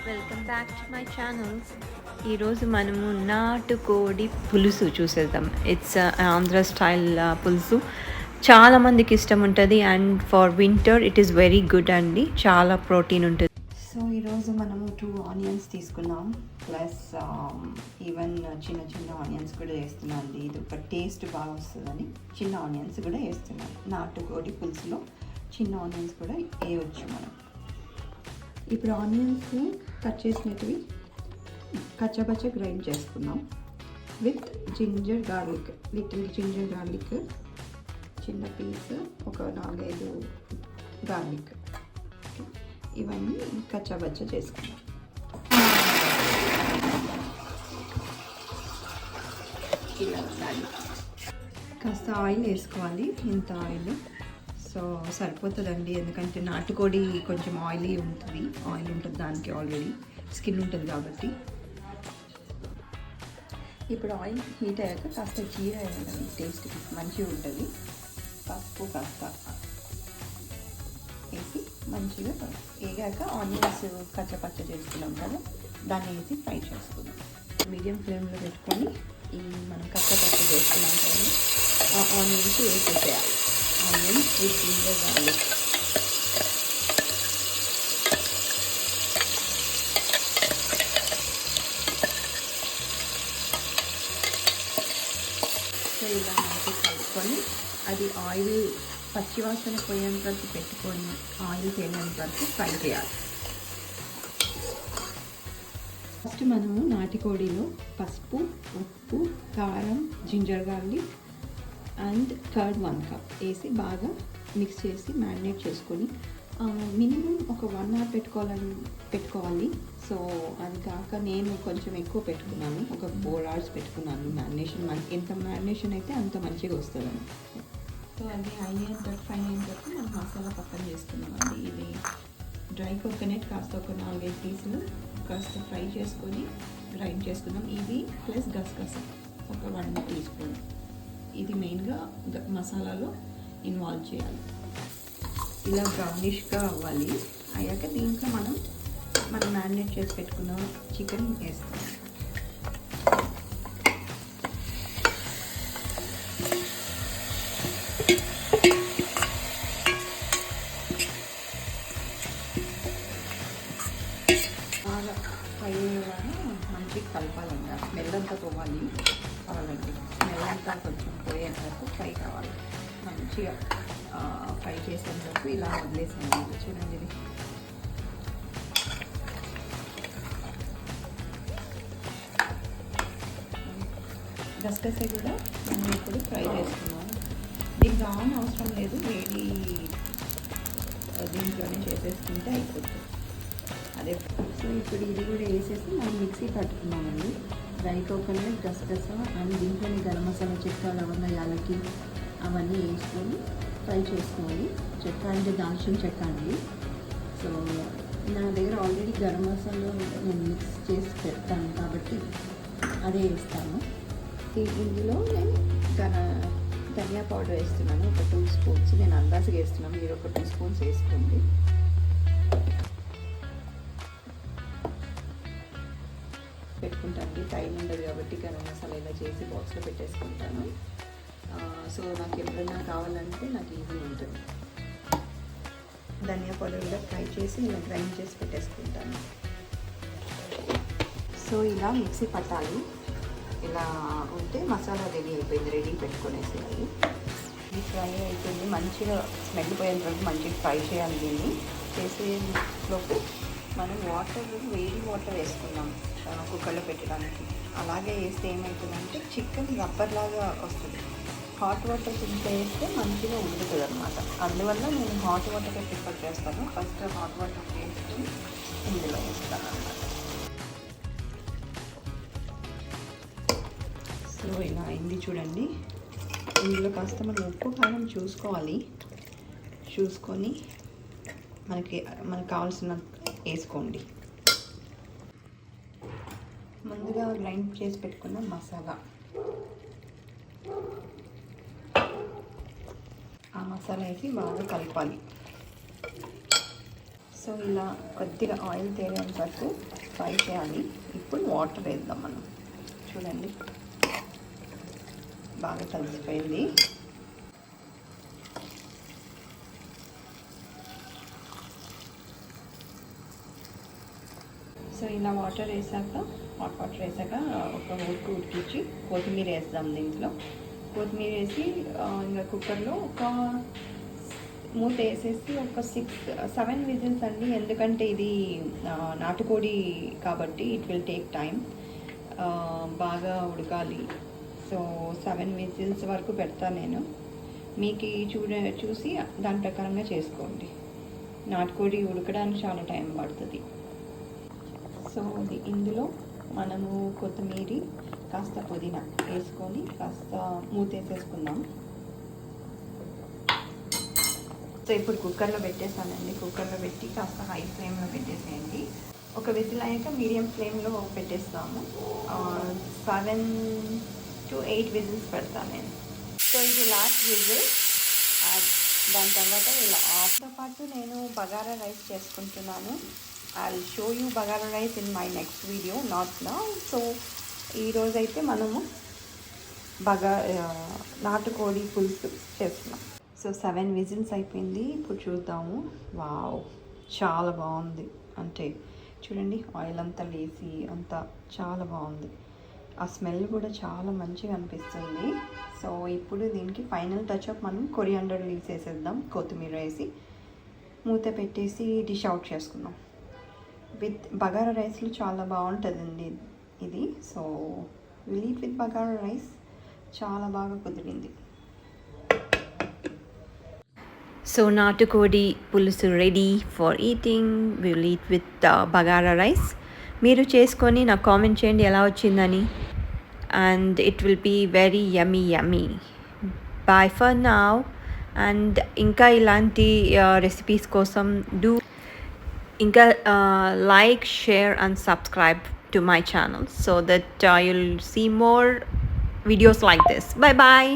Welcome back to my channel. ఈరోజు మనము నాటుకోడి పులుసు చూసేద్దాం. ఇట్స్ ఆంధ్ర స్టైల్ పులుసు. చాలామందికి ఇష్టం ఉంటుంది and for winter it is very good అండి. చాలా ప్రోటీన్ ఉంటుంది. సో ఈరోజు మనము 2 ఆనియన్స్ తీసుకున్నాం, ప్లస్ ఈవెన్ చిన్న చిన్న ఆనియన్స్ కూడా వేస్తున్నాం అండి. ఇది ఒక టేస్ట్ బాగా వస్తుందని చిన్న ఆనియన్స్ కూడా వేస్తున్నాం. నాటుకోడి పులుసులో చిన్న ఆనియన్స్ కూడా వేయవచ్చు మనం. ఇప్పుడు ఆనియన్స్ కట్ చేసినవి కచ్చపచ్చ గ్రైండ్ చేసుకున్నాం with ginger garlic, little ginger garlic, చిన్న పీస్ ఒక 4-5 గార్లిక్, ఇవన్నీ కచ్చపచ్చ చేసుకున్నాం. ఇలా ఉండాలి. కాస్త ఆయిల్ వేసుకోవాలి, ఇంత ఆయిల్ సో సరిపోతుందండి. ఎందుకంటే నాటుకోడి కొంచెం ఆయిల్ ఉంటుంది దానికి, ఆల్రెడీ స్కిన్ ఉంటుంది కాబట్టి. ఇప్పుడు ఆయిల్ హీట్ అయ్యాక కాస్త జీర వేయాలి, టేస్ట్కి మంచిగా ఉంటుంది. పసుపు కాస్త వేసి మంచిగా వేగాక ఆనియన్స్ కచ్చపచ్చ చేసుకున్నాం కదా, దాన్ని వేసి ఫ్రై చేసుకుందాం. మీడియం ఫ్లేమ్లో పెట్టుకొని ఈ మనం కచ్చపచ్చ చేసుకున్నాం కదండి, ఆ ఆనియన్స్ వేసేసేయాలి. Onions with ginger garlic. So ఇలా మనకి కలుపుకొని అది ఆయిల్ పచ్చివాసన పోయేంత వరకు పెట్టుకొని ఆయిల్ తేలేంత వరకు ఫ్రై చేయాలి. ఫస్ట్ మనము నాటుకోడిలో పసుపు, ఉప్పు, కారం, ginger garlic and curd 1 cup వేసి బాగా మిక్స్ చేసి మ్యారినేట్ చేసుకొని మినిమం ఒక 1 అవర్ పెట్టుకోవాలి. సో అది కాక నేను కొంచెం ఎక్కువ పెట్టుకున్నాను, ఒక 4 అవర్స్ పెట్టుకున్నాను మ్యారినేషన్. ఎంత మ్యారినేషన్ అయితే అంత మంచిగా వస్తుందని. సో అది ఫ్రై అయిన తర్వాత మనం మసాలా పక్కన చేసుకున్నామండి. ఇది డ్రై కోకోనట్ కాస్త ఒక 4-5 పీసులు కాస్త ఫ్రై చేసుకొని గ్రైండ్ చేసుకున్నాం. ఇది ప్లస్ గసగసా ఒక 1 టీ స్పూన్. ఇది మెయిన్గా మసాలాలో ఇన్వాల్వ్ చేయాలి. ఇలా బ్రౌనిష్గా అవ్వాలి. అయ్యాక దీంట్లో మనం మ్యారినేట్ చేసి పెట్టుకున్న చికెన్ వేస్తాం. బాగా ఫ్రై అయ్యేలాగా మంచిగా కలపాలండి. స్మెల్ అంతా పోవాలి కావాలండి. స్మెల్ అంతా కొంచెం పోయేంత వరకు ఫ్రై కావాలి. మంచిగా ఫ్రై చేసేంత వరకు ఇలా వదిలేసాను. చూడండి, ఇది గసగసే కూడా మనం ఇప్పుడు ఫ్రై చేసుకున్నాము. దీనికి ఆన్ అవసరం లేదు, వేడి దీంట్లోనే చేసేసుకుంటే అయిపోతుంది. అదే సో ఇప్పుడు ఇది కూడా వేసేసి మనం మిక్సీ పట్టుకున్నామండి. డ్రై కోకోనట్, గసగసా అండ్ దీంట్లోనే గరం మసాలా, చెక్క, లవంగ, యాలకి అవన్నీ వేసుకొని ఫ్రై చేసుకోవాలి. చెక్క అంటే దాల్చిన చెక్క అండి. సో నా దగ్గర ఆల్రెడీ గరం మసాలా నేను మిక్స్ చేసి పెడతాను కాబట్టి అదే వేస్తాను. ఇందులో నేను ధనియా పౌడర్ వేస్తున్నాను, ఒక 2 స్పూన్స్. నేను అందాజుగా వేస్తున్నాను, మీరు ఒక 2 స్పూన్స్ వేసుకోండి. పెట్టుకుంటాను, టైం ఉండదు కాబట్టి గరం మసాలా ఇలా చేసి బాక్స్లో పెట్టేసుకుంటాను. సో నాకు ఎప్పుడైనా కావాలంటే నాకు ఈజీ ఉంటుంది. ధనియా పౌడర్ కూడా ఫ్రై చేసి ఇలా గ్రైండ్ చేసి పెట్టేసుకుంటాను. సో ఇలా మిక్సీ పట్టాలి. ఇలా ఉంటే మసాలా రెడీ పెట్టుకునేసేయాలి. ఇది ఫ్రై అయిపోయింది, మంచిగా స్మెల్ పోయేంత వరకు మంచిగా ఫ్రై చేయాలి. దీన్ని చేసేలోపు మనం వేడి వాటర్ వేసుకున్నాం కుక్కర్లో పెట్టడానికి. అలాగే వేస్తే ఏమవుతుందంటే చికెన్ రబ్బర్ లాగా వస్తుంది. హాట్ వాటర్ తింటే వేస్తే మంచిగా ఉడుకుతుంది అనమాట. అందువల్ల నేను హాట్ వాటరే ప్రిఫర్ చేస్తాను. ఫస్ట్ హాట్ వాటర్ వేసుకొని ఇందులో వేస్తాను అన్నమాట. సో ఇలా అయింది చూడండి. ఇందులో కాస్త మనం ఉప్పు కారం చూసుకొని మనకు కావాల్సిన వేసుకోండి. ముందుగా గ్రైండ్ చేసి పెట్టుకున్న మసాలా, ఆ మసాలా వేసి బాగా కలపాలి. సో సో ఇలా కొద్దిగా ఆయిల్ తేలేంత వరకు ఫ్రై చేయాలి. ఇప్పుడు వాటర్ వేద్దాం మనం. చూడండి బాగా కలిసిపోయింది. సో ఇలా వాటర్ వేసాక హాట్ వాటర్ వేసాక ఒక ఉడికించి కొత్తిమీర వేద్దాం. దీంట్లో కొత్తిమీర వేసి ఇంకా కుక్కర్లో ఒక మూత వేసేసి ఒక 6-7 విజిల్స్ అండి. ఎందుకంటే ఇది నాటుకోడి కాబట్టి ఇట్ విల్ టేక్ టైం, బాగా ఉడకాలి. సో 7 విజిల్స్ వరకు పెడతాను నేను. మీకు చూసి దాని ప్రకారంగా చేసుకోండి. నాటుకోడి ఉడకడానికి చాలా టైం పడుతుంది. సో ఇందులో మనము కొత్తిమీర కాస్త పుదీనా వేసుకొని కాస్త మూత వేసేసుకుందాం. సో ఇప్పుడు కుక్కర్లో పెట్టేసానండి. కుక్కర్లో పెట్టి కాస్త హై ఫ్లేమ్లో పెట్టేసేయండి. ఒక విజిల్ అయ్యాక మీడియం ఫ్లేమ్లో పెట్టేస్తాము. 7 to 8 విజిల్స్ పెడతాను నేను. సో ఇది లాస్ట్ విజిల్. దాని తర్వాత ఇలా ఆఫ్తో పాటు నేను బగారా రైస్ చేసుకుంటున్నాను. I'll show you bagara rice in my next video, not now. So ఈరోజైతే మనము నాటుకోడి పులుసు చేస్తున్నాం. సో 7 విజిల్స్ అయిపోయింది. ఇప్పుడు చూద్దాము. వావ్, చాలా బాగుంది. అంటే చూడండి ఆయిల్ అంతా లేసి అంతా చాలా బాగుంది. ఆ స్మెల్ కూడా చాలా మంచిగా అనిపిస్తుంది. సో ఇప్పుడు దీనికి ఫైనల్ టచ్అప్ మనం కొరియాండర్ లీవ్స్ వేసేద్దాం. కొత్తిమీర వేసి మూత పెట్టేసి డిష్ అవుట్ చేసుకుందాం. విత్ బగారా రైస్లో చాలా బాగుంటుందండి ఇది. So will eat with bagara rice. చాలా బాగా కుదిరింది. సో నాటుకోడి పులుసు ready for eating. Will eat with bagara rice. మీరు చేసుకొని నాకు కామెంట్ చేయండి ఎలా వచ్చిందని. And it will be very yummy yummy. Bye for now. And ఇంకా ఇలాంటి రెసిపీస్ కోసం ఇంకా like, share and subscribe to my channel so that you'll see more videos like this. Bye bye.